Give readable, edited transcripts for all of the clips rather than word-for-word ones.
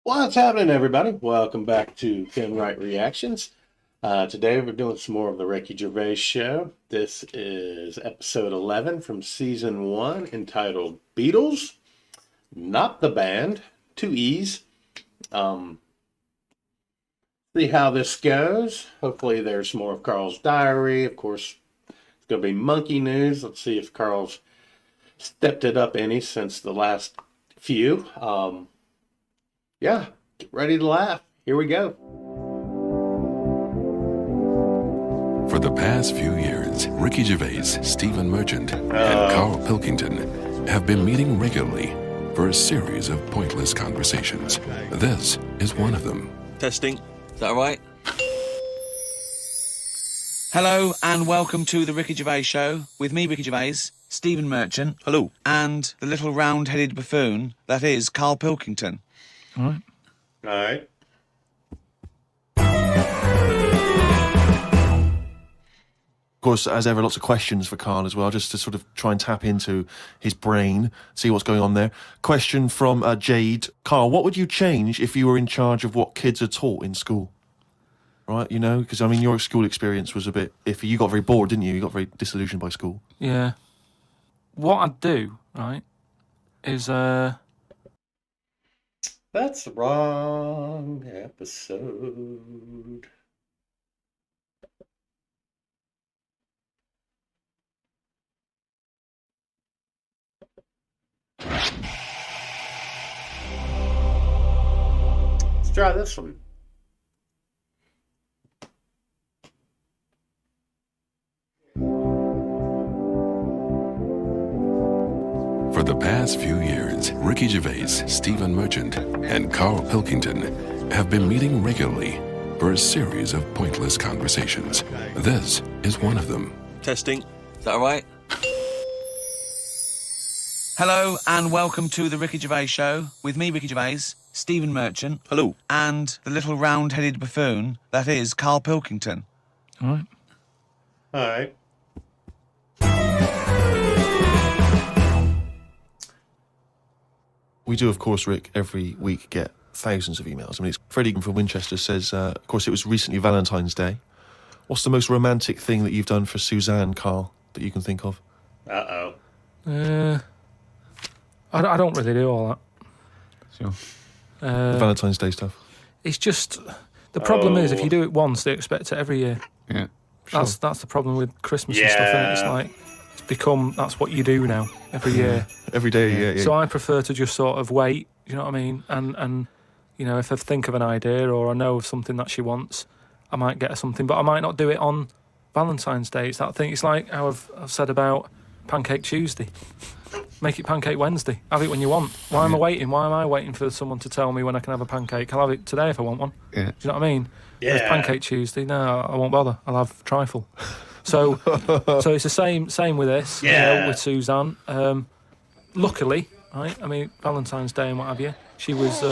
What's happening, everybody? Welcome back to Ken Wright Reactions. Today we're doing some more of the Ricky Gervais Show. This is episode 11 from season 1 entitled Beetles, Not the Band, two E's. See how this goes. Hopefully there's more of Carl's diary. Of course, it's going to be monkey news. Let's see if Carl's stepped it up any since the last few. Yeah, get ready to laugh. Here we go. For the past few years, Ricky Gervais, Stephen Merchant, and Carl Pilkington have been meeting regularly for a series of pointless conversations. This is one of them. Testing. Is that all right? Hello and welcome to the Ricky Gervais Show with me, Ricky Gervais, Stephen Merchant. Hello. And the little round-headed buffoon that is Carl Pilkington. All right. Of course, as ever, lots of questions for Carl as well, just to sort of try and tap into his brain, see what's going on there. Question from Jade. Carl, what would you change if you were in charge of what kids are taught in school? Right, you know, because, I mean, your school experience was a bit iffy. You got very bored, didn't you? You got very disillusioned by school. Yeah. What I'd do, right, is... That's the wrong episode. Let's try this one. For the past few years, Ricky Gervais, Stephen Merchant, and Carl Pilkington have been meeting regularly for a series of pointless conversations. This is one of them. Testing. Is that all right? Hello and welcome to the Ricky Gervais Show with me, Ricky Gervais, Stephen Merchant. Hello. And the little round-headed buffoon that is Carl Pilkington. All right. All right. We do, of course, Rick, every week get thousands of emails. I mean, it's Freddie from Winchester says, of course, it was recently Valentine's Day. What's the most romantic thing that you've done for Suzanne, Carl, that you can think of? Uh-oh. I don't really do all that. Sure. The Valentine's Day stuff. It's just... The problem is, if you do it once, they expect it every year. Yeah. Sure. That's the problem with Christmas and stuff, isn't it? It's like, it's become... That's what you do now, every year. Every day, yeah. So I prefer to just sort of wait, you know what I mean? And you know, if I think of an idea or I know of something that she wants, I might get her something, but I might not do it on Valentine's Day. It's that thing. It's like how I've said about Pancake Tuesday. Make it Pancake Wednesday. Have it when you want. Why am I waiting? Why am I waiting for someone to tell me when I can have a pancake? I'll have it today if I want one. Yeah. Do you know what I mean? Yeah. Whereas Pancake Tuesday, no, I won't bother. I'll have trifle. So it's the same with this. Yeah. You know, with Suzanne. Luckily, right? I mean, Valentine's Day and what have you. She was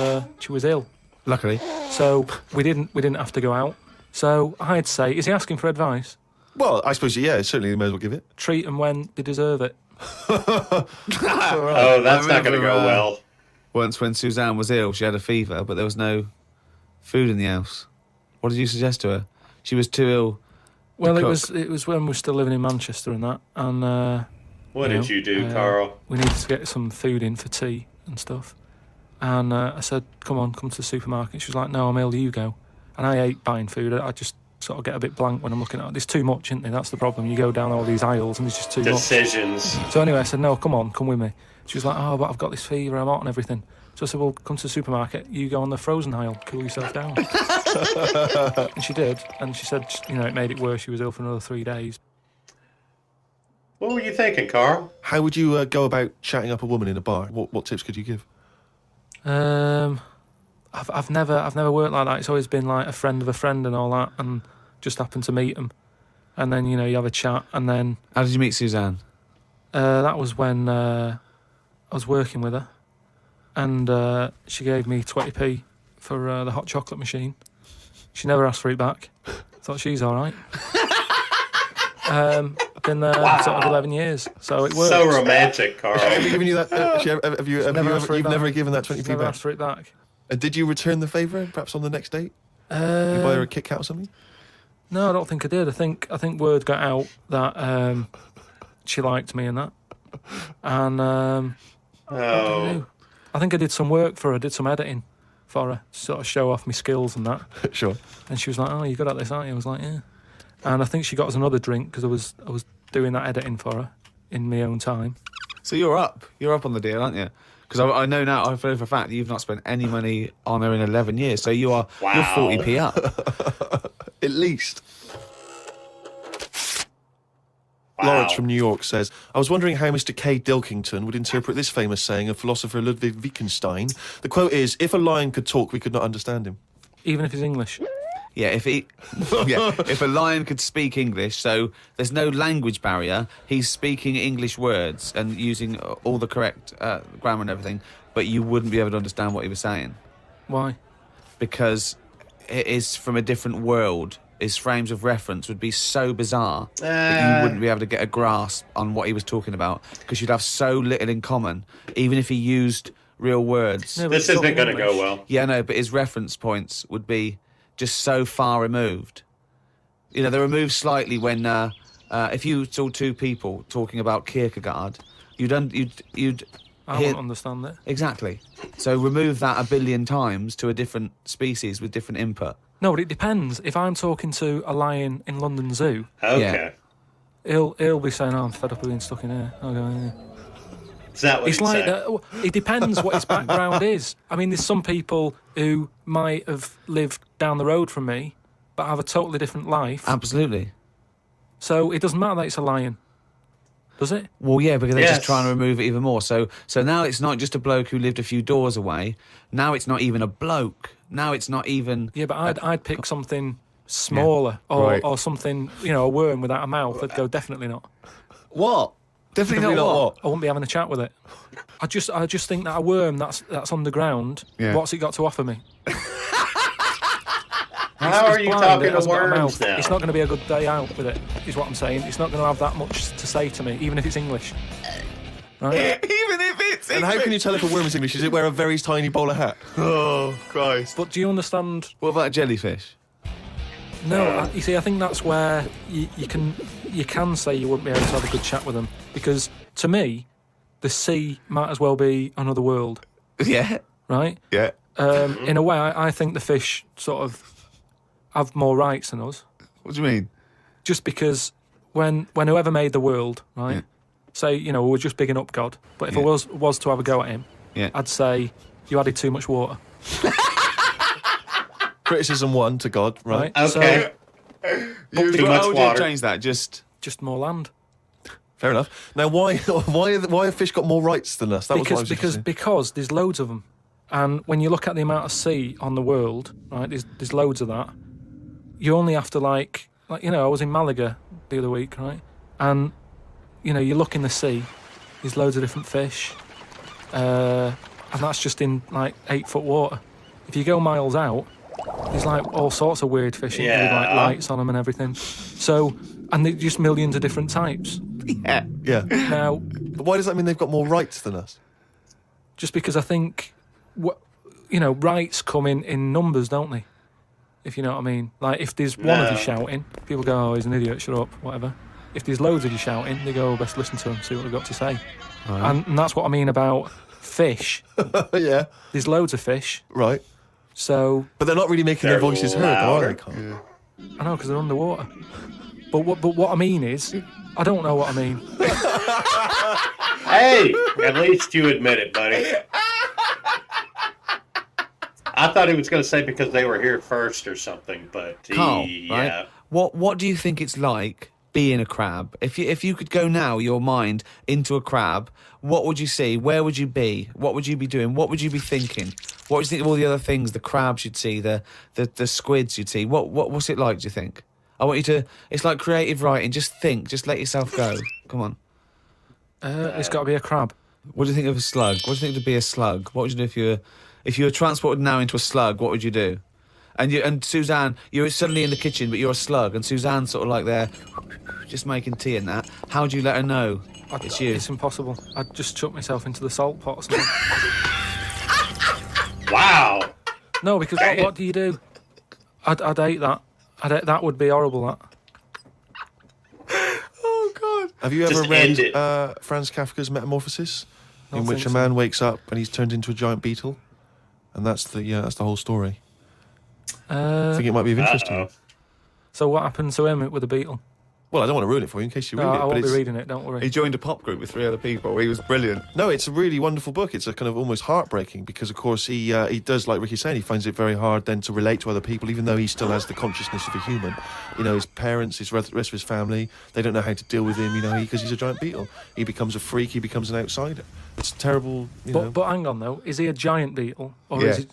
ill. Luckily. So we didn't have to go out. So I'd say, is he asking for advice? Well, I suppose, yeah, certainly you may as well give it. Treat them when they deserve it. Oh, that's not going to go well. Once when Suzanne was ill, she had a fever, but there was no food in the house. What did you suggest to her? She was too ill. Well, to it cook. was when we were still living in Manchester and that, and What did you do, Carl? we needed to get some food in for tea and stuff. And I said, come to the supermarket. She was like, no, I'm ill, you go. And I hate buying food. I just sort of get a bit blank when I'm looking at it. There's too much, isn't there? That's the problem. You go down all these aisles and there's just too Decisions. much. So anyway, I said, no, come with me. She was like, oh, but I've got this fever, I'm hot and everything. So I said, well, come to the supermarket, you go on the frozen aisle, cool yourself down. And she did. And she said, you know, it made it worse. She was ill for another 3 days. What were you thinking, Carl? How would you go about chatting up a woman in a bar? What tips could you give? I've never worked like that. It's always been like a friend of a friend and all that, and just happened to meet them, and then you know you have a chat, and then How did you meet Suzanne? that was when I was working with her, and she gave me 20p for the hot chocolate machine. She never asked for it back. Thought she's all right. Been there sort of 11 years, so it works. So romantic, Carl. Have you given you that? You've Never asked for it back. never given that 20p Never back? asked for it back. Did you return the favour, perhaps on the next date? You buy her a Kit Kat or something? No, I don't think I did. I think word got out that she liked me and that. And I think I did some work for her, did some editing for her, sort of show off my skills and that. Sure. And she was like, "Oh, you're good at this, aren't you?" I was like, "Yeah." And I think she got us another drink because I was doing that editing for her in my own time. So you're up on the deal, aren't you? Because I know now, I know for a fact that you've not spent any money on her in 11 years, so you're 40p up. At least. Wow. Lawrence from New York says, I was wondering how Mr. K. Dilkington would interpret this famous saying of philosopher Ludwig Wittgenstein. The quote is, if a lion could talk, we could not understand him. Even if he's English. Yeah, if a lion could speak English, so there's no language barrier, he's speaking English words and using all the correct grammar and everything, but you wouldn't be able to understand what he was saying. Why? Because it is from a different world. His frames of reference would be so bizarre that you wouldn't be able to get a grasp on what he was talking about, because you'd have so little in common, even if he used real words. No, This isn't going to go well. Yeah, no, but his reference points would be just so far removed. You know, they're removed slightly when if you saw two people talking about Kierkegaard, you'd I hear... wouldn't understand it. Exactly. So remove that 1 billion times to a different species with different input. No, but it depends. If I'm talking to a lion in London Zoo, Okay. he'll be saying, "Oh, I'm fed up with being stuck in here." I'll go, "Yeah." Is that what It's you like say? that. It depends what his background is. I mean, there's some people who might have lived down the road from me, but have a totally different life. Absolutely. So it doesn't matter that it's a lion, does it? Well, yeah, because they're Yes. just trying to remove it even more. So now it's not just a bloke who lived a few doors away. Now it's not even a bloke. Now it's not even... Yeah, but I'd pick something smaller or something, a worm without a mouth. I'd go, definitely not. What? Definitely not what? I wouldn't be having a chat with it. I just think that a worm that's underground, Yeah. what's it got to offer me? How are you blind, talking it to hasn't got a worms mouth. now? It's not going to be a good day out with it, is what I'm saying. It's not going to have that much to say to me, even if it's English. Right? Even if it's... And how can you tell if a worm is English? Does it wear a very tiny bowler hat? Oh, Christ. But do you understand? What about a jellyfish? No, you see, I think that's where you can say you wouldn't be able to have a good chat with them, because to me, the sea might as well be another world, Yeah. right? Yeah. In a way, I think the fish sort of have more rights than us, What do you mean? just because when whoever made the world, right? Yeah. Say, we're just bigging up God, but if I was to have a go at him, Yeah. I'd say you added too much water, Criticism 1 to God, right? right? Okay. Too much How would you water. change that? Just... So just more land. Fair enough. Now, why have fish got more rights than us? That was what I was interested in. Because there's loads of them, and when you look at the amount of sea on the world, right? There's loads of that. You only have to like I was in Malaga the other week, right? And you look in the sea, there's loads of different fish, and that's just in like 8-foot water. If you go miles out, there's like all sorts of weird fish with like lights on them and everything. So, and there's just millions of different types. Yeah. Yeah. Now, But why does that mean they've got more rights than us? just because I think, rights come in numbers, don't they? If you know what I mean. Like, if there's one of you shouting, people go, "Oh, he's an idiot, shut up," whatever. If there's loads of you shouting, they go, "Oh, best listen to him, see what they've got to say." Right. And that's what I mean about fish. Yeah. There's loads of fish, Right. so But they're not really making their They're voices heard, though, are louder. they, Carl? I know because they're underwater. But what I mean is, I don't know what I mean. Hey, at least you admit it, buddy. I thought he was going to say because they were here first or something, but Carl, yeah. right? What do you think it's like being a crab? If you could go now, your mind into a crab, what would you see? Where would you be? What would you be doing? What would you be thinking? What do you think of all the other things? The crabs you'd see, the squids you'd see. What's it like? Do you think? I want you to. It's like creative writing. Just think. Just let yourself go. Come on. It's got to be a crab. What do you think of a slug? What do you think to be a slug? What would you do if you were transported now into a slug? What would you do? And Suzanne, you're suddenly in the kitchen, but you're a slug, and Suzanne's sort of like there, just making tea and that. How do you let her know it's you? It's impossible. I'd just chuck myself into the salt pot or something. Wow. No, because what do you do? I'd hate that. That would be horrible, that. Oh, God. Have you ever Just end read it. Franz Kafka's Metamorphosis, Don't in which think a so. man wakes up and he's turned into a giant beetle? And that's the whole story. I think it might be of interest to you. So what happened to him with the beetle? Well, I don't want to ruin it for you in case you read No, it. I but won't be it's- reading it, don't worry. He joined a pop group with 3 other people. He was brilliant. No, it's a really wonderful book. It's a kind of almost heartbreaking because, of course, he does, like Ricky's saying, he finds it very hard then to relate to other people, even though he still has the consciousness of a human. You know, his parents, his rest of his family, they don't know how to deal with him, you know, because he's a giant beetle. He becomes a freak, he becomes an outsider. It's terrible, you know. But hang on, though. Is he a giant beetle? Or Yeah. is he...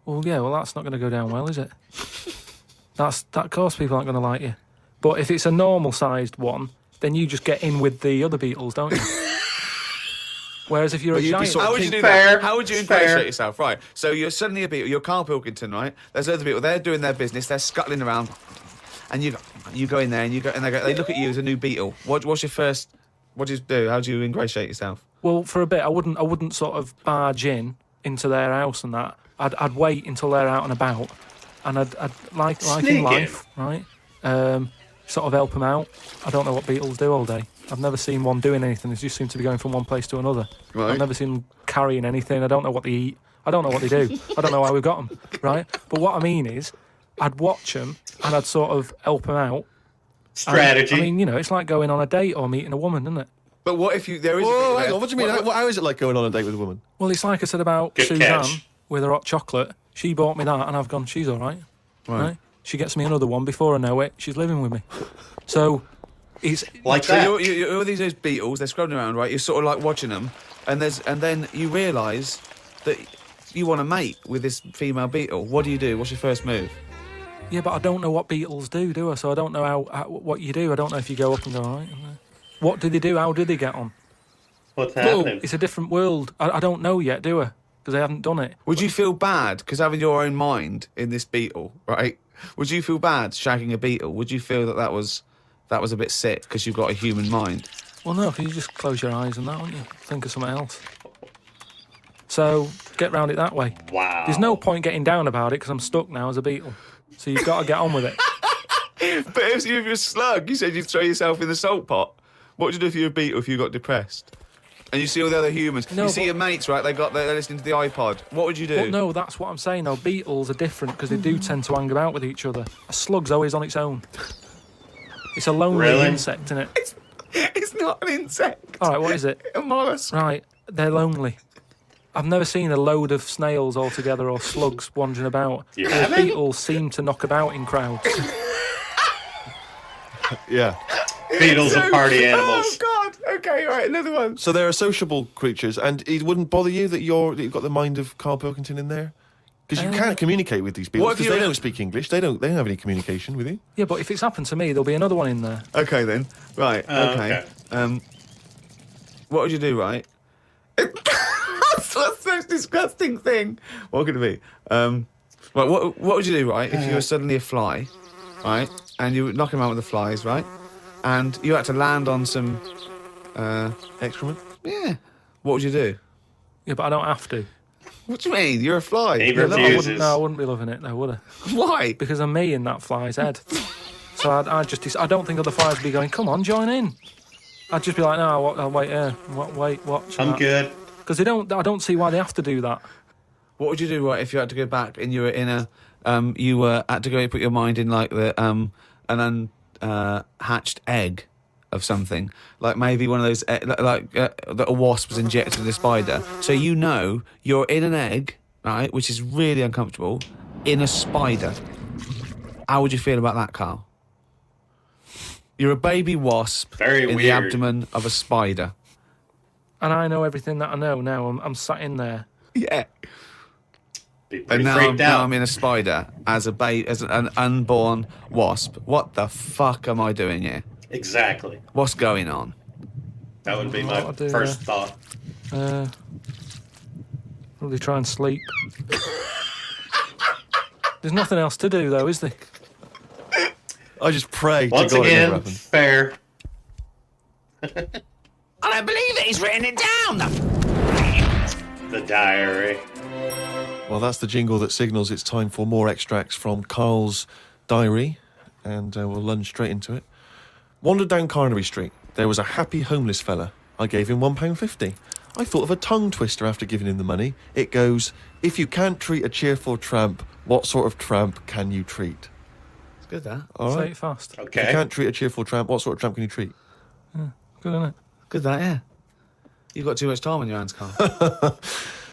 Well, yeah, that's not going to go down well, is it? That, of course, people aren't going to like you. But if it's a normal-sized one, then you just get in with the other beetles, don't you? Whereas if you're a But you'd be giant... sort of How would you do Fair, that? How would you fair. ingratiate yourself? Right. So you're suddenly a beetle. You're Carl Pilkington, right? There's other people. They're doing their business. They're scuttling around, and you go in there and they look at you as a new beetle. What's your first? What do you do? How do you ingratiate yourself? Well, for a bit, I wouldn't sort of barge into their house and that. I'd wait until they're out and about, and I'd like Sneak in in. life, right? Sort of help them out. I don't know what beetles do all day. I've never seen one doing anything. They just seem to be going from one place to another. Right. I've never seen them carrying anything. I don't know what they eat. I don't know what they do. I don't know how we've got them, right? But what I mean is, I'd watch them and I'd sort of help them out. Strategy. I mean, you know, it's like going on a date or meeting a woman, isn't it? But what if there is? Whoa, a hang on, what do you mean? How is it like going on a date with a woman? Well, it's like I said about Good Suzanne catch. with her hot chocolate. She bought me that, and I've gone, she's all right. Right? She gets me another one before I know it. She's living with me. So it's Like So that. you're all these beetles. They're scrubbing around, right? You're sort of like watching them, and then you realise that you want to mate with this female beetle. What do you do? What's your first move? yeah, but I don't know what beetles do I? So I don't know how what you do. I don't know if you go up and go, all right. What do they do? How do they get on? What's happening? It's a different world. I don't know yet, do I? Because I haven't done it. Would you feel bad because having your own mind in this beetle, right? Would you feel bad shagging a beetle? Would you feel that was a bit sick because you've got a human mind? Well, no, because you just close your eyes and that, wouldn't you? Think of something else. So get round it that way. Wow. There's no point getting down about it because I'm stuck now as a beetle. So you've got to get on with it. But if you're a slug, you said you'd throw yourself in the salt pot. What would you do if you were a beetle if you got depressed? And you see all the other humans. No, you see but- your mates, right? They're listening to the iPod. What would you do? But no, that's what I'm saying. Though beetles are different because they do tend to hang about with each other. A slug's always on its own. It's a lonely Really? insect, isn't it? It's not an insect. All right, what is it? A mollusk. Right, they're lonely. I've never seen a load of snails all together or slugs wandering about. You Whereas haven't? beetles seem to knock about in crowds. Yeah. Beetles are party animals. Oh, God. Okay, all right, another one. So they're sociable creatures, and it wouldn't bother you that you've got the mind of Carl Pilkington in there? Because you can't communicate with these people, What if because they you're- don't speak English. They don't have any communication with you. Yeah, but if it's happened to me, there'll be another one in there. Okay, then. Right, okay. okay. What would you do, right? That's the most disgusting thing. What could it be? Right, what would you do, right, if you were suddenly a fly, right, and you were knocking around with the flies, right, and you had to land on some, Excrement? yeah, what would you do? Yeah, but I don't have to. What do you mean? You're a fly. He You're not- refuses. I wouldn't be loving it, though, would I? Why? Because I'm me in that fly's head. So I don't think other flies would be going, come on, join in. I'd just be like, no, I'll wait here. Wait, watch. I'm good. Because I don't see why they have to do that. What would you do, right, if you had to go back and you were in a, had to go and put your mind in like the, an unhatched egg of something, like maybe one of those, that a wasp was injected in a spider. So you know you're in an egg, right, which is really uncomfortable, in a spider. How would you feel about that, Carl? You're a baby wasp Very in the weird. abdomen of a spider. And I know everything that I know now. I'm sat in there. Yeah. Be And pretty now, freaked now out. I'm in a spider as an unborn wasp. What the fuck am I doing here? Exactly. What's going on? That would be What my I'll do, first thought. Probably try and sleep. There's nothing else to do, though, is there? I just pray Once to God it never again, happens. fair. I don't believe that he's written it down. The diary. Well, that's the jingle that signals it's time for more extracts from Carl's diary, and we'll lunge straight into it. Wandered down Carnaby Street. There was a happy homeless fella. I gave him £1.50. I thought of a tongue twister after giving him the money. It goes, if you can't treat a cheerful tramp, what sort of tramp can you treat? It's good, that. All Say right. it fast. Okay. If you can't treat a cheerful tramp, what sort of tramp can you treat? Good, isn't it? Good, that, yeah. You've got too much time on your hands, Carl.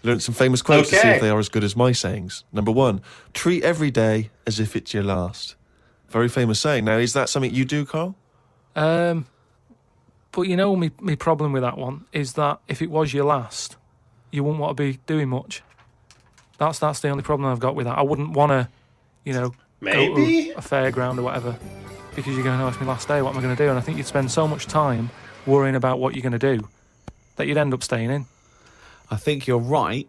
Learned some famous quotes to see Okay. if they are as good as my sayings. Number 1, treat every day as if it's your last. Very famous saying. Now, is that something you do, Carl? But you know, my problem with that one is that if it was your last, you wouldn't want to be doing much. That's the only problem I've got with that. I wouldn't want to, go Maybe? to a fairground or whatever, because you're going, oh, it's my last day, what am I going to do? And I think you'd spend so much time worrying about what you're going to do that you'd end up staying in. I think you're right.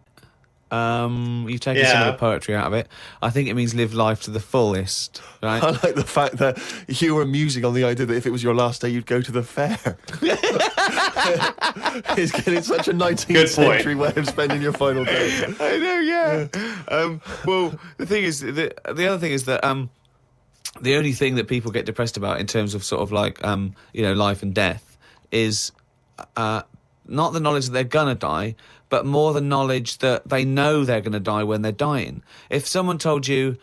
You've taken some of the poetry out of it. I think it means live life to the fullest, right? I like the fact that you were musing on the idea that if it was your last day, you'd go to the fair. It's getting such a 19th Good point. century way of spending your final day. I know, yeah. Well, the thing is, the other thing is that the only thing that people get depressed about in terms of sort of like life and death is not the knowledge that they're gonna die, but more the knowledge that they know they're gonna die when they're dying. If someone told you,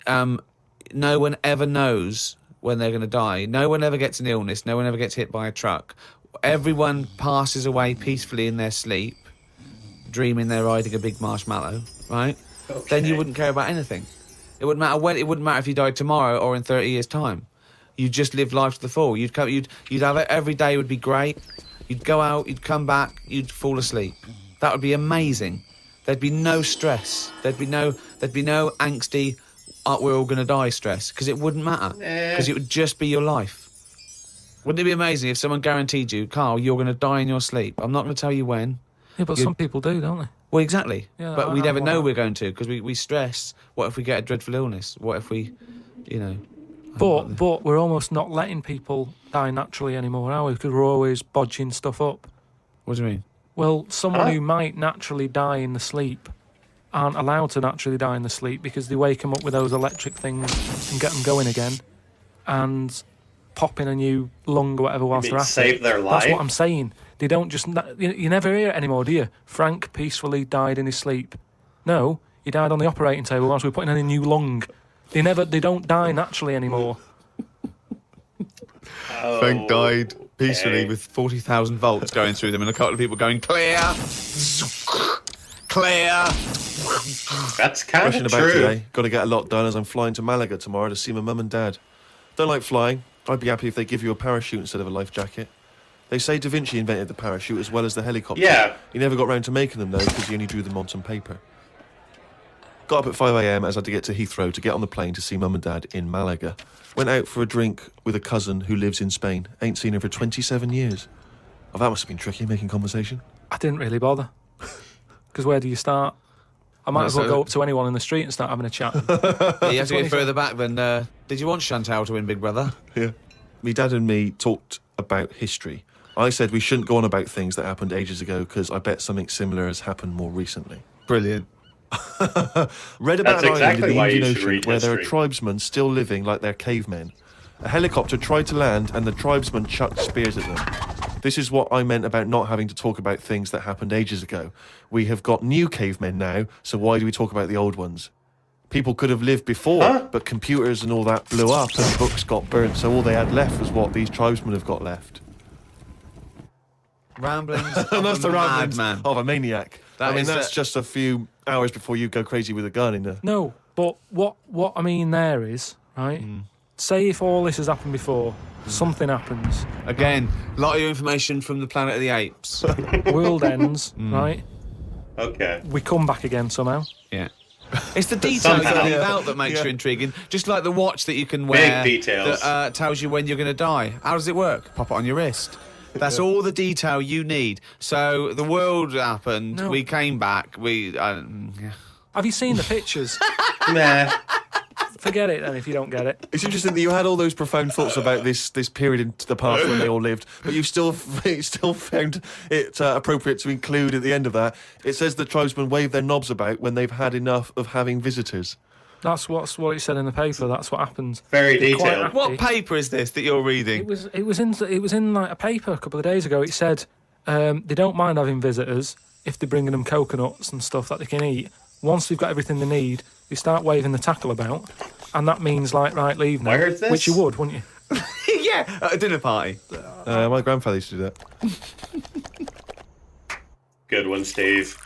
no one ever knows when they're gonna die, no one ever gets an illness, no one ever gets hit by a truck, everyone passes away peacefully in their sleep, dreaming they're riding a big marshmallow, right? Okay. Then you wouldn't care about anything. It wouldn't matter when. It wouldn't matter if you died tomorrow or in 30 years' time. You'd just live life to the full. You'd have it every day. Would be great. You'd go out. You'd come back. You'd fall asleep. That would be amazing. There'd be no stress. There'd be no angsty, we're all going to die stress, because it wouldn't matter. Because it would just be your life. Wouldn't it be amazing if someone guaranteed you, Carl, you're going to die in your sleep? I'm not going to tell you when. Yeah, but some people do, don't they? Well, exactly. Yeah, but I we never want know that. we're going to, because we stress. What if we get a dreadful illness? What if we, But we're almost not letting people die naturally anymore, are we? Because we're always bodging stuff up. What do you mean? Well, someone who might naturally die in the sleep aren't allowed to naturally die in the sleep because they wake them up with those electric things and get them going again and pop in a new lung or whatever whilst mean they're at save it. their That's life? what I'm saying. They don't just... You never hear it anymore, do you? Frank peacefully died in his sleep. No, he died on the operating table whilst we were putting in a new lung. They don't die naturally anymore. Frank died peacefully with 40,000 volts going through them and a couple of people going, clear, clear. That's kind Rushing of about true. today. Got to get a lot done as I'm flying to Malaga tomorrow to see my mum and dad. Don't like flying. I'd be happy if they give you a parachute instead of a life jacket. They say Da Vinci invented the parachute as well as the helicopter. Yeah. He never got round to making them, though, because he only drew them on some paper. Got up at 5 a.m. as I had to get to Heathrow to get on the plane to see mum and dad in Malaga. Went out for a drink with a cousin who lives in Spain. Ain't seen her for 27 years. Oh, that must have been tricky, making conversation. I didn't really bother. Because where do you start? I might as well go up to anyone in the street and start having a chat. Yeah, you have to get further back than, did you want Chantal to win Big Brother? Yeah. Me dad and me talked about history. I said we shouldn't go on about things that happened ages ago because I bet something similar has happened more recently. Brilliant. Read about That's an exactly island in why the you Indian should Ocean read where there are history. tribesmen still living like they're cavemen. A helicopter tried to land and the tribesmen chucked spears at them. This is what I meant about not having to talk about things that happened ages ago. We have got new cavemen now, so why do we talk about the old ones? People could have lived before, but computers and all that blew up and books got burnt, so all they had left was what these tribesmen have got left. Ramblings And that's the ramblings madman. of a maniac. That is that's just a few hours before you go crazy with a gun in the... No, but what I mean there is, right, say if all this has happened before, something happens, Again, a lot of information from the Planet of the Apes. world ends, right, Okay. we come back again somehow. Yeah. It's the details you Somehow. leave out that makes you intriguing. Just like the watch that you can wear details. that tells you when you're going to die. How does it work? Pop it on your wrist. That's all the detail you need. So the world happened. No. We came back. We. Have you seen the pictures? Nah. forget it then if you don't get it. It's interesting that you had all those profound thoughts about this period in the past when they all lived, but you still found it appropriate to include at the end of that. It says that tribesmen wave their knobs about when they've had enough of having visitors. That's what it said in the paper. That's what happens. Very They're quite detailed. happy. What paper is this that you're reading? It was in like a paper a couple of days ago. It said they don't mind having visitors if they're bringing them coconuts and stuff that they can eat. Once they've got everything they need, they start waving the tackle about, and that means like, right, leave now. Where is this? Which you would, wouldn't you? Yeah, at a dinner party. My grandfather used to do that. Good one, Steve.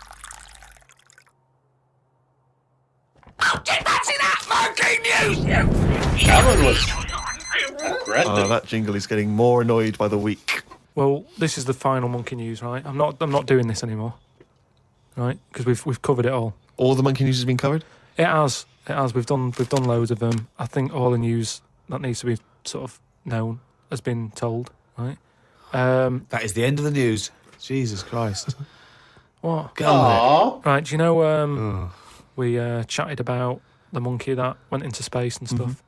That one was aggressive. That jingle is getting more annoyed by the week. Well, this is the final monkey news, right? I'm not doing this anymore, right? Because we've covered it all. All the monkey news has been covered? It has. We've done loads of them. I think all the news that needs to be sort of known has been told, right? That is the end of the news. Jesus Christ. What? Aww. Right, do you know we chatted about the monkey that went into space and stuff?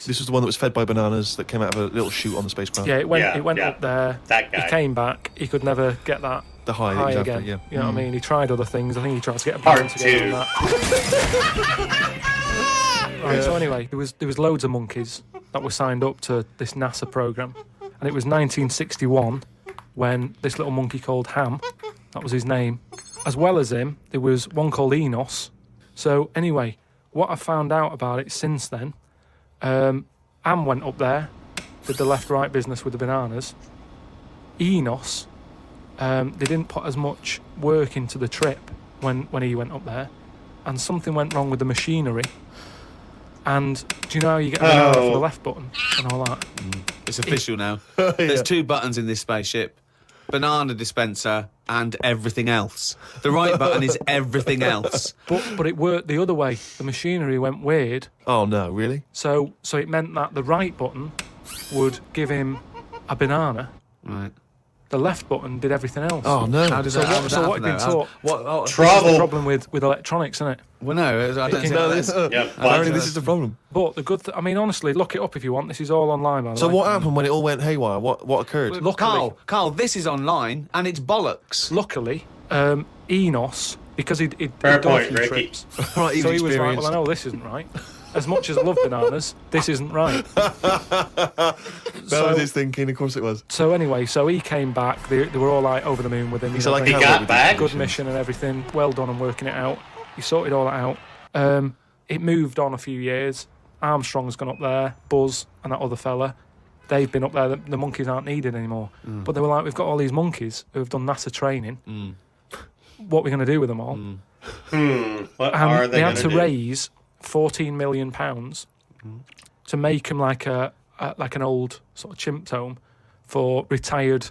This was the one that was fed by bananas that came out of a little chute on the spacecraft. Yeah, it went Yeah. up there. That guy. He came back. He could never get that The high high exactly, again. yeah. You know what I mean? He tried other things. I think he tried to get a Part balloon together two. on that. Right, so anyway, there was loads of monkeys that were signed up to this NASA program, and it was 1961 when this little monkey called Ham, that was his name, as well as him, there was one called Enos. So anyway, what I found out about it since then, Ham went up there, did the left-right business with the bananas. Enos, they didn't put as much work into the trip when he went up there, and something went wrong with the machinery. And do you know how you get a banana for the left button and all that? It's official now. There's two buttons in this spaceship. Banana dispenser and everything else. The right button is everything else. But it worked the other way. The machinery went weird, Oh, no, really? so it meant that the right button would give him a banana. Right. The left button did everything else. Oh, no. How does So that, how what- does so that what happen, had been though? taught- What? This is Trouble. the problem with electronics, isn't it? Well, no, I don't think No, that's... this, Yeah, apparently but- this is the problem. But the good I mean, honestly, look it up if you want. This is all online, by the So way. what happened when it all went haywire? What occurred? Luckily, Carl, this is online and it's bollocks. luckily, Enos, because he'd Fair done a point, few Ricky. trips, Right, so he was like, experienced. well, I know this isn't right. As much as I love bananas, this isn't right. That was his thinking, of course it was. So anyway, so he came back. They were all like over the moon with him. He's you know, like, He thinking, got back. good mission and everything. Well done on working it out. He sorted all that out. It moved on a few years. Armstrong's gone up there. Buzz and that other fella, they've been up there. The monkeys aren't needed anymore. But they were like, we've got all these monkeys who have done NASA training. What are we going to do with them all? What And are they had going to do? raise £14 million to make them like an old sort of chimp home for retired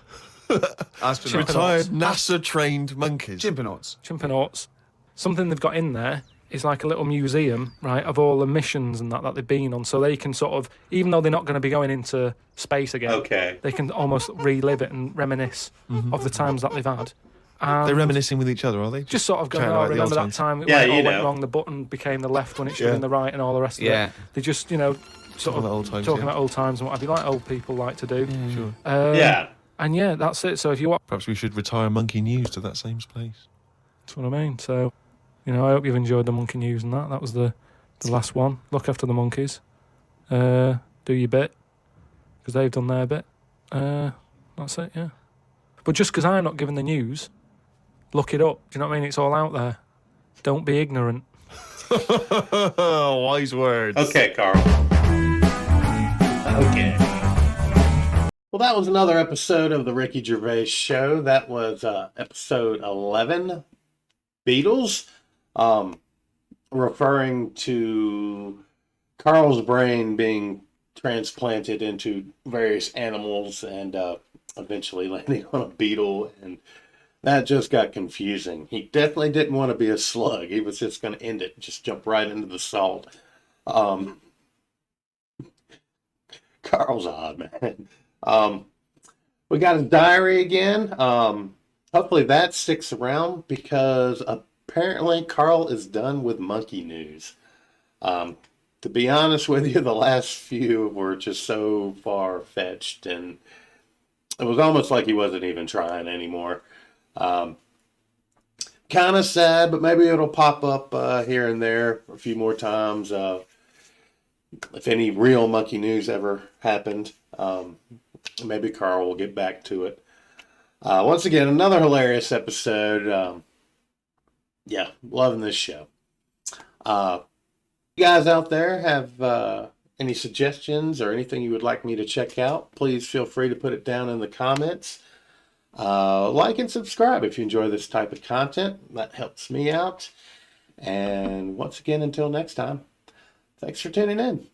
Astronauts. Retired NASA-trained monkeys. Chimpanauts. chimpanauts. Something they've got in there is like a little museum, right, of all the missions and that they've been on, so they can sort of, even though they're not going to be going into space again, Okay. they can almost relive it and reminisce of the times that they've had. And They're reminiscing with each other, are they? just sort of going, Chatting oh, about the remember old that times. time it Yeah, went, all you went know. wrong, the button became the left when it should have Yeah. been the right and all the rest of Yeah. it. They just, you know, sort Talking of about old times, talking yeah. about old times and what have you, like old people like to do. Sure. Yeah. And yeah, that's it. So if you want, Perhaps we should retire monkey news to that same place. that's what I mean. So, you know, I hope you've enjoyed the monkey news and that. That was the last one. Look after the monkeys. Do your bit, because they've done their bit. That's it, yeah. But just because I'm not giving the news, look it up. Do you know what I mean? It's all out there. Don't be ignorant. Wise words. Okay, Carl. Okay. Well, that was another episode of the Ricky Gervais Show. That was episode 11, Beetles, referring to Carl's brain being transplanted into various animals and eventually landing on a beetle, and that just got confusing. He definitely didn't want to be a slug. He was just going to end it, just jump right into the salt. Carl's odd, man. We got his diary again. Hopefully that sticks around because apparently Carl is done with monkey news. to be honest with you, the last few were just so far-fetched, and it was almost like he wasn't even trying anymore. Kind of sad, but maybe it'll pop up here and there a few more times. If any real monkey news ever happened, maybe Carl will get back to it. Once again, another hilarious episode. Yeah, loving this show. You guys out there have any suggestions or anything you would like me to check out, please feel free to put it down in the comments. Like and subscribe if you enjoy this type of content. That helps me out. And once again, until next time, thanks for tuning in.